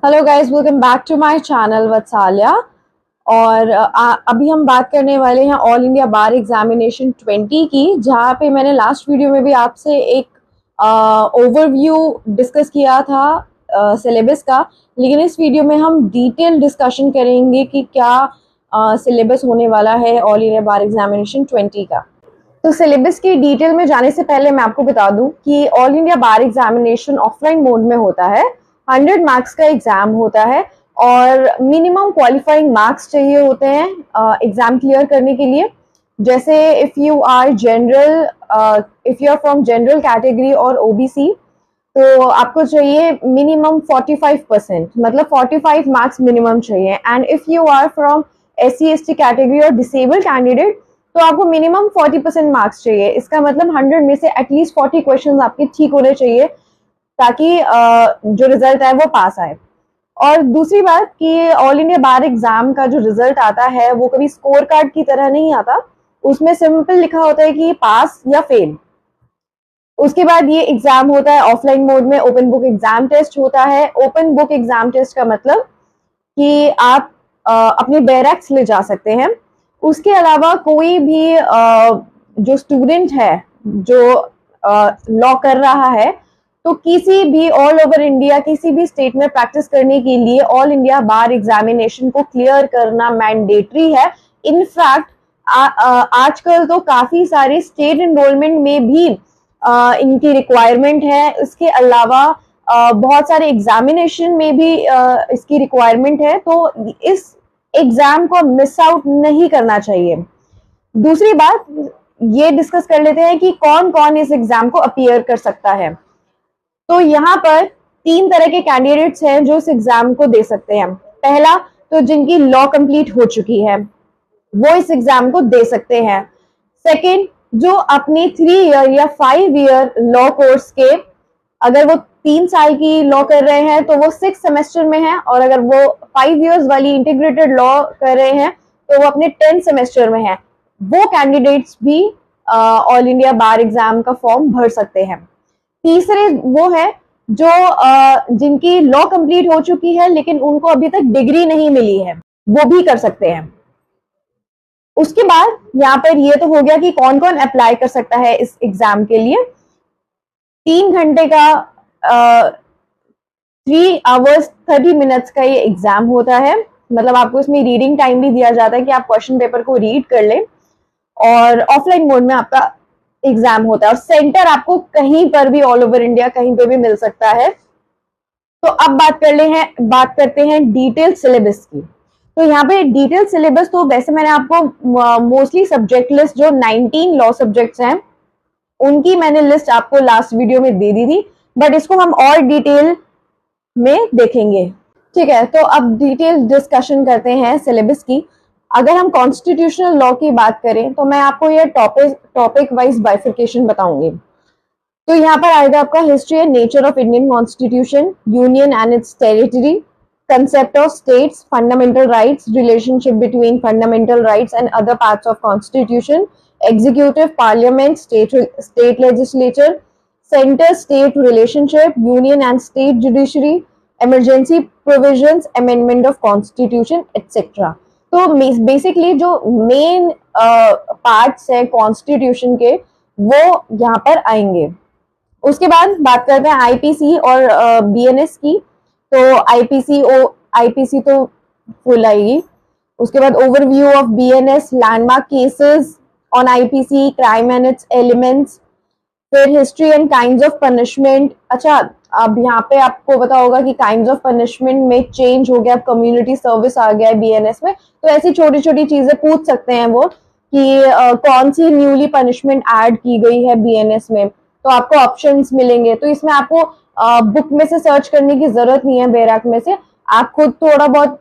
Hello guys, welcome back to my channel Vatsalya. और अभी हम बात करने वाले हैं ऑल इंडिया बार एग्जामिनेशन 20 की, जहाँ पे मैंने लास्ट वीडियो में भी आपसे एक ओवरव्यू डिस्कस किया था सिलेबस का। लेकिन इस वीडियो में हम डिटेल डिस्कशन करेंगे कि क्या सिलेबस होने वाला है ऑल इंडिया बार एग्जामिनेशन 20 का। तो सिलेबस की डिटेल में जाने से पहले मैं आपको बता दूं कि ऑल इंडिया बार एग्जामिनेशन ऑफलाइन मोड में होता है। 100 मार्क्स का एग्जाम होता है और मिनिमम क्वालिफाइंग मार्क्स चाहिए होते हैं एग्जाम क्लियर करने के लिए। जैसे if you are from general category और ओबीसी, तो आपको चाहिए मिनिमम 45%, मतलब 45 मार्क्स मिनिमम चाहिए। And if you are from SC ST category और डिसेबल कैंडिडेट, तो आपको मिनिमम 40% मार्क्स चाहिए। इसका मतलब 100 में से एटलीस्ट 40 क्वेश्चन आपके ठीक होने चाहिए, ताकि जो रिजल्ट है वो पास आए। और दूसरी बात कि ऑल इंडिया बार एग्जाम का जो रिजल्ट आता है वो कभी स्कोर कार्ड की तरह नहीं आता। उसमें सिंपल लिखा होता है कि पास या फेल। उसके बाद ये एग्जाम होता है ऑफलाइन मोड में। ओपन बुक एग्जाम टेस्ट होता है। ओपन बुक एग्जाम टेस्ट का मतलब कि आप अपने बैरक्स ले जा सकते हैं। उसके अलावा कोई भी जो स्टूडेंट है जो लॉ कर रहा है, तो किसी भी ऑल ओवर इंडिया किसी भी स्टेट में प्रैक्टिस करने के लिए ऑल इंडिया बार एग्जामिनेशन को क्लियर करना मैंडेटरी है। इनफैक्ट आजकल तो काफी सारे स्टेट एनरोलमेंट में भी इनकी रिक्वायरमेंट है। इसके अलावा बहुत सारे एग्जामिनेशन में भी इसकी रिक्वायरमेंट है, तो इस एग्जाम को मिस आउट नहीं करना चाहिए। दूसरी बात ये डिस्कस कर लेते हैं कि कौन कौन इस एग्जाम को अपीयर कर सकता है। तो यहाँ पर 3 तरह के कैंडिडेट्स हैं जो इस एग्जाम को दे सकते हैं। पहला, तो जिनकी लॉ कंप्लीट हो चुकी है वो इस एग्जाम को दे सकते हैं। सेकंड, जो अपने 3 ईयर या 5 ईयर लॉ कोर्स के, अगर वो 3 साल की लॉ कर रहे हैं तो वो 6 सेमेस्टर में है, और अगर वो 5 इयर्स वाली इंटीग्रेटेड लॉ कर रहे हैं तो वो अपने 10 सेमेस्टर में है, वो कैंडिडेट्स भी ऑल इंडिया बार एग्जाम का फॉर्म भर सकते हैं। तीसरे वो है जो जिनकी लॉ कंप्लीट हो चुकी है लेकिन उनको अभी तक डिग्री नहीं मिली है, वो भी कर सकते हैं। उसके बाद यहाँ पर ये तो हो गया कि कौन कौन अप्लाई कर सकता है इस एग्जाम के लिए। 3 घंटे का 3 hours 30 minutes का ये एग्जाम होता है। मतलब आपको इसमें रीडिंग टाइम भी दिया जाता है कि आप क्वेश्चन पेपर को रीड कर लें। और ऑफलाइन मोड में आपका एग्जाम होता है और सेंटर आपको कहीं पर भी ऑल ओवर इंडिया कहीं पे भी मिल सकता है। तो अब बात करते हैं डिटेल सिलेबस की। तो यहाँ पे डिटेल सिलेबस, तो वैसे मैंने आपको मोस्टली सब्जेक्ट लिस्ट जो 19 लॉ सब्जेक्ट्स हैं उनकी मैंने लिस्ट आपको लास्ट वीडियो में दे दी थी, बट इसको हम और डिटेल में देखेंगे। ठीक है, तो अब डिटेल डिस्कशन करते हैं सिलेबस की। अगर हम कॉन्स्टिट्यूशनल लॉ की बात करें तो मैं आपको ये टॉपिक वाइज बाइफिकेशन बताऊंगी। तो यहाँ पर आएगा आपका history and nature of Indian constitution, union and it's territory, concept of states, fundamental rights, relationship between fundamental rights and other parts of constitution, executive, parliament, state legislature, center state relationship, union and state judiciary, emergency provisions, amendment of constitution, etc. तो basically जो main parts है constitution के वो यहाँ पर आएंगे। उसके बाद बात करते हैं आईपीसी और बीएनएस की। तो आईपीसी तो फुल आएगी। उसके बाद overview of BNS, landmark cases on IPC, crime and its elements, फिर history and kinds of punishment. अच्छा, अब यहाँ पे आपको पता होगा कि काइंड्स ऑफ पनिशमेंट में चेंज हो गया, अब कम्युनिटी सर्विस आ गया है बीएनएस में। तो ऐसी छोटी छोटी चीजें पूछ सकते हैं वो कि कौन सी न्यूली पनिशमेंट ऐड की गई है बीएनएस में, तो आपको ऑप्शंस मिलेंगे। तो इसमें आपको बुक में से सर्च करने की जरूरत नहीं है, बैराक में से आप खुद थोड़ा बहुत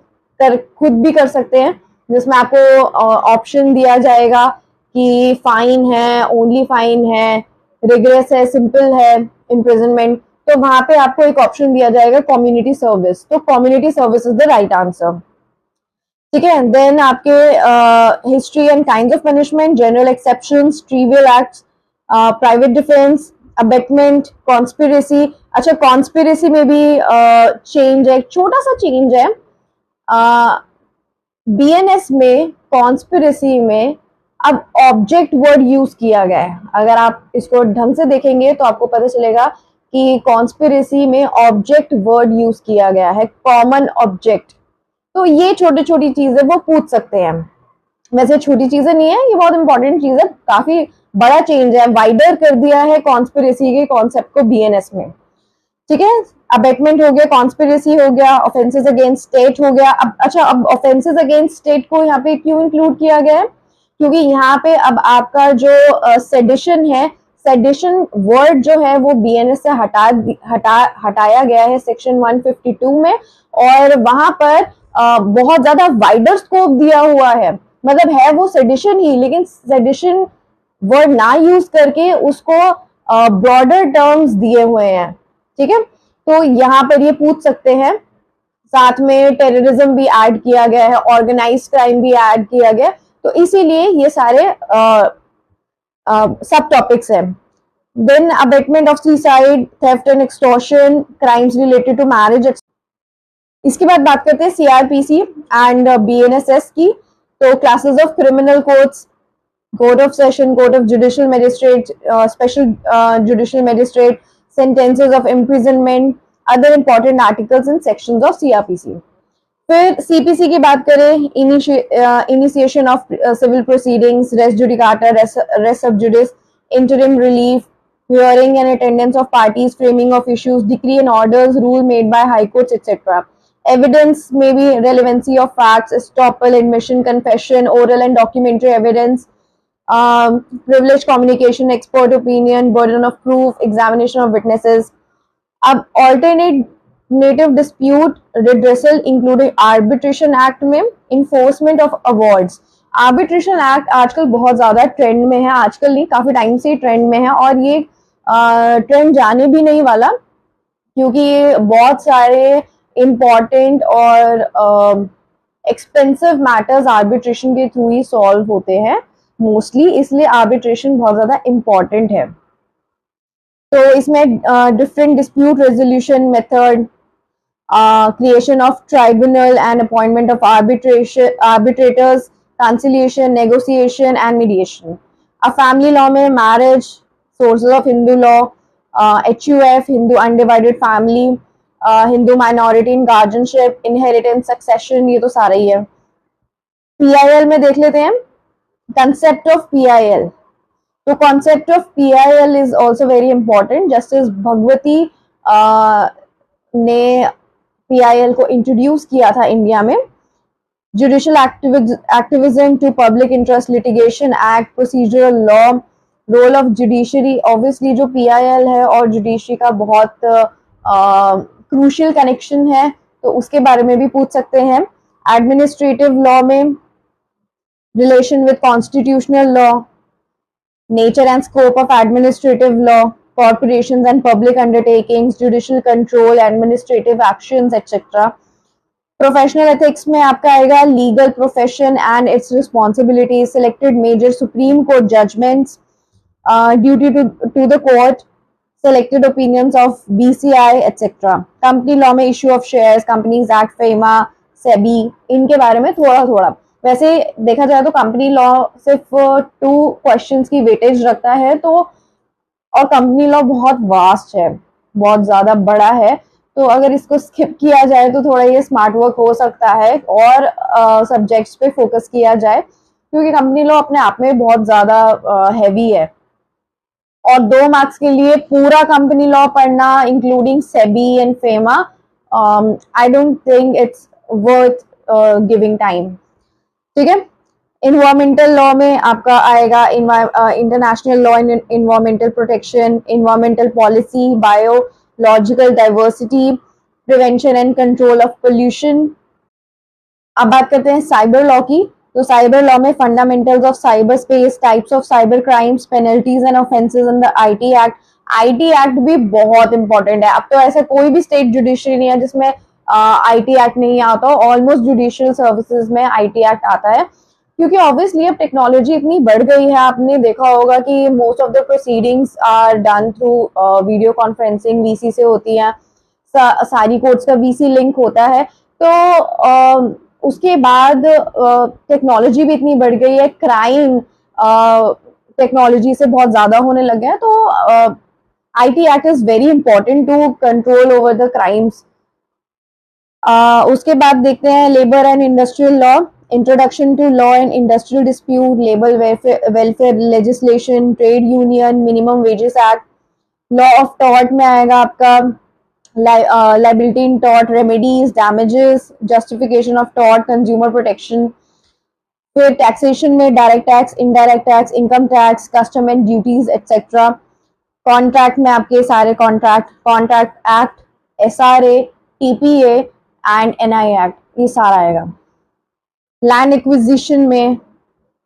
खुद भी कर सकते हैं, जिसमें आपको ऑप्शन दिया जाएगा कि फाइन है, ओनली फाइन है, रिग्रेस है, सिंपल है, इम्प्रिजनमेंट। तो वहां पे आपको एक ऑप्शन दिया जाएगा कम्युनिटी सर्विस, तो community service is the right answer. ठीक है, देन आपके history and kinds of punishment, general exceptions, trivial acts, private defence, abetment, conspiracy. अच्छा, कॉन्स्पिरेसी में भी चेंज है, छोटा सा चेंज है। बीएनएस में कॉन्स्पिरेसी में अब ऑब्जेक्ट वर्ड यूज किया गया है। अगर आप इसको ढंग से देखेंगे तो आपको पता चलेगा कि कॉन्स्पिरेसी में ऑब्जेक्ट वर्ड यूज किया गया है, कॉमन ऑब्जेक्ट। तो ये छोटी छोटी चीजें वो पूछ सकते हैं। वैसे छोटी चीजें नहीं है, ये बहुत इंपॉर्टेंट चीज है, काफी बड़ा चेंज है, वाइडर कर दिया है कॉन्स्पिरेसी के कॉन्सेप्ट को बीएनएस में। ठीक है, अबेटमेंट हो गया, कॉन्स्पिरेसी हो गया, ऑफेंसेस अगेंस्ट स्टेट हो गया। अब अच्छा, अब ऑफेंसेस अगेंस्ट स्टेट को यहाँ पे क्यों इंक्लूड किया गया है? क्योंकि यहाँ पे अब आपका जो सेडिशन है, सेडिशन वर्ड जो है वो बीएनएस से हटाया गया है सेक्शन 152 में, और वहां पर बहुत ज्यादा वाइडर स्कोप दिया हुआ है। मतलब है वो सेडिशन ही, लेकिन सेडिशन वर्ड ना यूज करके उसको ब्रॉडर टर्म्स दिए हुए हैं। ठीक है, तो यहाँ पर ये पूछ सकते हैं। साथ में टेररिज्म भी ऐड किया गया है, ऑर्गेनाइज्ड क्राइम भी ऐड किया गया, तो इसीलिए ये सारे सब टॉपिक्स हैं। Then abetment of suicide, theft and extortion, crimes related to marriage. इसके बाद बात करते हैं सीआरपीसी एंड बीएनएसएस की। तो classes of criminal codes, code of session, code of judicial magistrate, special judicial magistrate, sentences of imprisonment, other important articles and sections of CRPC. फिर CPC की बात करें, initiation of civil proceedings, res judicata, res sub judice, interim relief, hearing and attendance of parties, framing of issues, decree and orders, rule made by high courts etcetera. Evidence में भी relevancy of facts, estoppel, admission, confession, oral and documentary evidence, privileged communication, expert opinion, burden of proof, examination of witnesses. अब alternative dispute redressal including arbitration act में enforcement of awards. arbitration act आजकल बहुत ज्यादा trend में है, आजकल नहीं काफी टाइम से ट्रेंड में है, और ये ट्रेंड जाने भी नहीं वाला, क्योंकि बहुत सारे इम्पोर्टेंट और एक्सपेंसिव मैटर्स आर्बिट्रेशन के थ्रू ही सॉल्व होते हैं मोस्टली, इसलिए आर्बिट्रेशन बहुत ज्यादा इम्पोर्टेंट है। तो इसमें different dispute resolution method, creation of tribunal and appointment of arbitrators, conciliation, negotiation and mediation. अब फैमिली लॉ में marriage, sources of Hindu law, HUF Hindu undivided family, Hindu minority in guardianship, inheritance, succession, ये तो सारा ही है। PIL में देख लेते हैं, concept of PIL. तो concept of PIL is also very important. Justice Bhagwati ने PIL को इंट्रोड्यूस किया था इंडिया में। Judicial activism to public interest litigation act, procedural law, role of judiciary. Obviously जो PIL है और जुडिशरी का बहुत क्रूशियल कनेक्शन है, तो उसके बारे में भी पूछ सकते हैं। एडमिनिस्ट्रेटिव लॉ में relation with constitutional law, nature and scope of administrative law, corporations and public undertakings, judicial control, administrative actions, etc. Professional ethics में आपका आएगा legal profession and its responsibilities, selected major Supreme Court judgments, duty to the court, selected opinions of BCI, etc. Company law में issue of shares, Companies Act, FEMA, SEBI, इनके बारे में थोड़ा थोड़ा। वैसे देखा जाए तो कंपनी लॉ सिर्फ 2 क्वेश्चंस की वेटेज रखता है, तो और कंपनी लॉ बहुत वास्ट है, बहुत ज्यादा बड़ा है, तो अगर इसको स्किप किया जाए तो थोड़ा ये स्मार्ट वर्क हो सकता है और सब्जेक्ट्स पे फोकस किया जाए, क्योंकि कंपनी लॉ अपने आप में बहुत ज्यादा हैवी है। और 2 मार्क्स के लिए पूरा कंपनी लॉ पढ़ना including SEBI and FEMA, I don't think it's worth giving time. ठीक है, इन्वायरमेंटल लॉ में आपका आएगा international law in environmental protection, environmental policy, biological diversity, prevention and control of pollution. अब बात करते हैं साइबर लॉ की। तो साइबर लॉ में fundamentals of cyber space, types of cyber crimes, penalties and offences in the IT act. IT act भी बहुत important है। अब तो ऐसा कोई भी स्टेट जुडिशरी नहीं है जिसमें IT एक्ट नहीं आता, ऑलमोस्ट जुडिशियल सर्विसेज में IT एक्ट आता है। क्योंकि ऑब्वियसली अब टेक्नोलॉजी इतनी बढ़ गई है, आपने देखा होगा कि most of the proceedings are done through video conferencing, VC से होती हैं, सारी कोर्ट्स का वीसी लिंक होता है। तो उसके बाद टेक्नोलॉजी भी इतनी बढ़ गई है, क्राइम टेक्नोलॉजी से बहुत ज्यादा होने लग गया है, तो IT act is very important to control over the crimes. उसके बाद देखते हैं labour and industrial law, introduction to law and industrial dispute, labour welfare legislation, trade union, minimum wages act, law of tort में आएगा आपका liability in tort, remedies, damages, justification of tort, consumer protection। फिर taxation में direct tax, indirect tax, income tax, custom and duties etcetera. Contract में आपके सारे contract act, SRA, TPA and NI act, ये सारा आएगा। लैंड एक्विजिशन में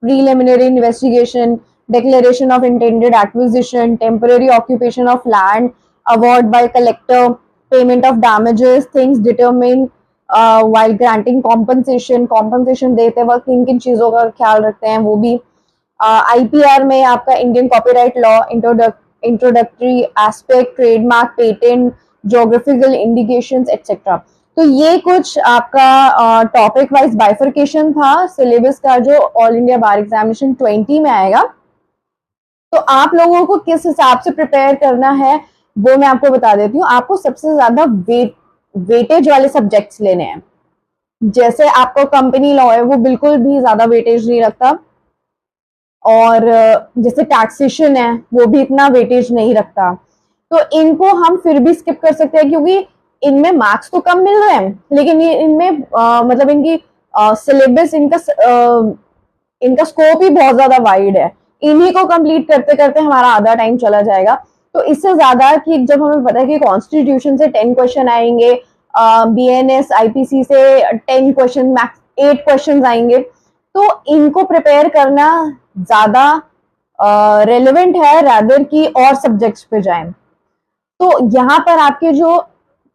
preliminary investigation, declaration of intended acquisition, temporary occupation of land, award by collector, payment of damages, things determined while granting compensation, compensation देते वक्त किन किन चीजों का ख्याल रखते हैं वो भी। IPR में आपका Indian copyright law, introductory aspect, trademark, patent, geographical indications etcetera. तो ये कुछ आपका टॉपिक वाइज बाइफर्केशन था सिलेबस का, जो ऑल इंडिया बार एग्जामिनेशन 20 में आएगा। तो आप लोगों को किस हिसाब से प्रिपेयर करना है वो मैं आपको बता देती हूँ। आपको सबसे ज्यादा वेटेज वाले सब्जेक्ट्स लेने हैं। जैसे आपको कंपनी लॉ है वो बिल्कुल भी ज्यादा वेटेज नहीं रखता, और जैसे टैक्सेशन है वो भी इतना वेटेज नहीं रखता। तो इनको हम फिर भी स्किप कर सकते हैं, क्योंकि इनमें मार्क्स तो कम मिल रहे हैं, लेकिन ये इनमें मतलब इनकी सिलेबस, इनका स्कोप ही बहुत ज्यादा वाइड है। इन्हीं को कंप्लीट करते करते हमारा आधा टाइम चला जाएगा। तो इससे ज्यादा कि जब हमें पता है कि कॉन्स्टिट्यूशन से 10 क्वेश्चन आएंगे, BNS IPC से 10 क्वेश्चन, मैक्स 8 क्वेश्चन आएंगे, तो इनको प्रिपेयर करना ज्यादा रेलेवेंट है रादर की और सब्जेक्ट्स पे जाएं। तो यहाँ पर आपके जो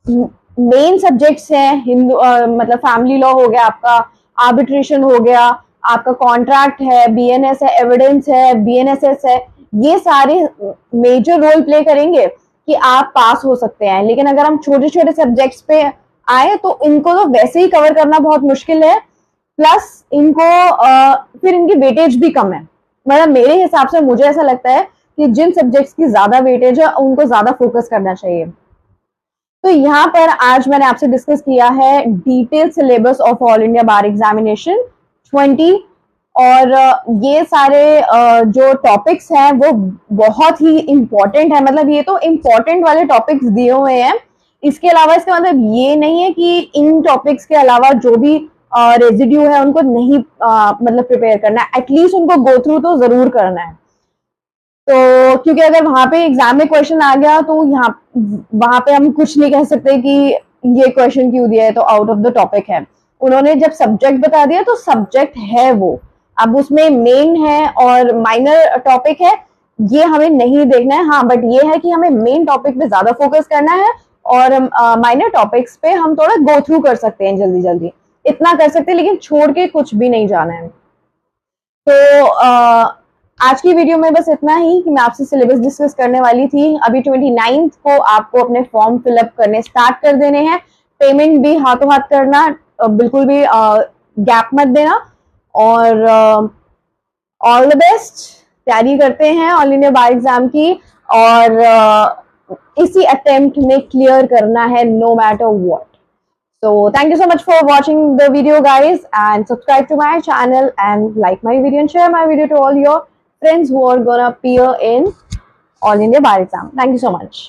मेन सब्जेक्ट्स हैं, हिंदू मतलब फैमिली लॉ हो गया आपका, आर्बिट्रेशन हो गया आपका, कॉन्ट्रैक्ट है, BNS है, एविडेंस है, BNSS है, ये सारे मेजर रोल प्ले करेंगे कि आप पास हो सकते हैं। लेकिन अगर हम छोटे छोटे सब्जेक्ट्स पे आए तो इनको तो वैसे ही कवर करना बहुत मुश्किल है, प्लस इनको फिर इनकी वेटेज भी कम है। मतलब मेरे हिसाब से मुझे ऐसा लगता है कि जिन सब्जेक्ट्स की ज्यादा वेटेज है उनको ज्यादा फोकस करना चाहिए। तो यहाँ पर आज मैंने आपसे डिस्कस किया है detail syllabus of all India bar examination 20, और ये सारे जो टॉपिक्स हैं वो बहुत ही इंपॉर्टेंट है। मतलब ये तो इंपॉर्टेंट वाले टॉपिक्स दिए हुए हैं, इसके अलावा इसका मतलब ये नहीं है कि इन टॉपिक्स के अलावा जो भी रेजिड्यू है उनको नहीं मतलब प्रिपेयर करना है, एटलीस्ट उनको गो थ्रू तो जरूर करना है। तो क्योंकि अगर वहां पे एग्जाम में क्वेश्चन आ गया तो यहाँ वहां पे हम कुछ नहीं कह सकते कि ये क्वेश्चन क्यों दिया है, तो आउट ऑफ द टॉपिक है। उन्होंने जब सब्जेक्ट बता दिया तो सब्जेक्ट है वो, अब उसमें मेन है और माइनर टॉपिक है, ये हमें नहीं देखना है। हाँ, बट ये है कि हमें मेन टॉपिक पे ज्यादा फोकस करना है, और माइनर टॉपिक्स पे हम थोड़ा गो थ्रू कर सकते हैं, जल्दी जल्दी इतना कर सकते हैं, लेकिन छोड़ के कुछ भी नहीं जाना है। तो आज की वीडियो में बस इतना ही कि मैं आपसे सिलेबस डिस्कस करने वाली थी। अभी 29 को आपको अपने फॉर्म फिलअप करने स्टार्ट कर देने हैं, पेमेंट भी हाथों हाथ करना, बिल्कुल भी गैप मत देना, और ऑल द बेस्ट। तैयारी करते हैं ऑल इंडिया बार एग्जाम की, और इसी अटेम्प्ट में क्लियर करना है no matter what. So thank you so much for watching the video guys, and subscribe to my channel and like my video and share my video to all your friends who are gonna appear in All India Bar Exam. Thank you so much.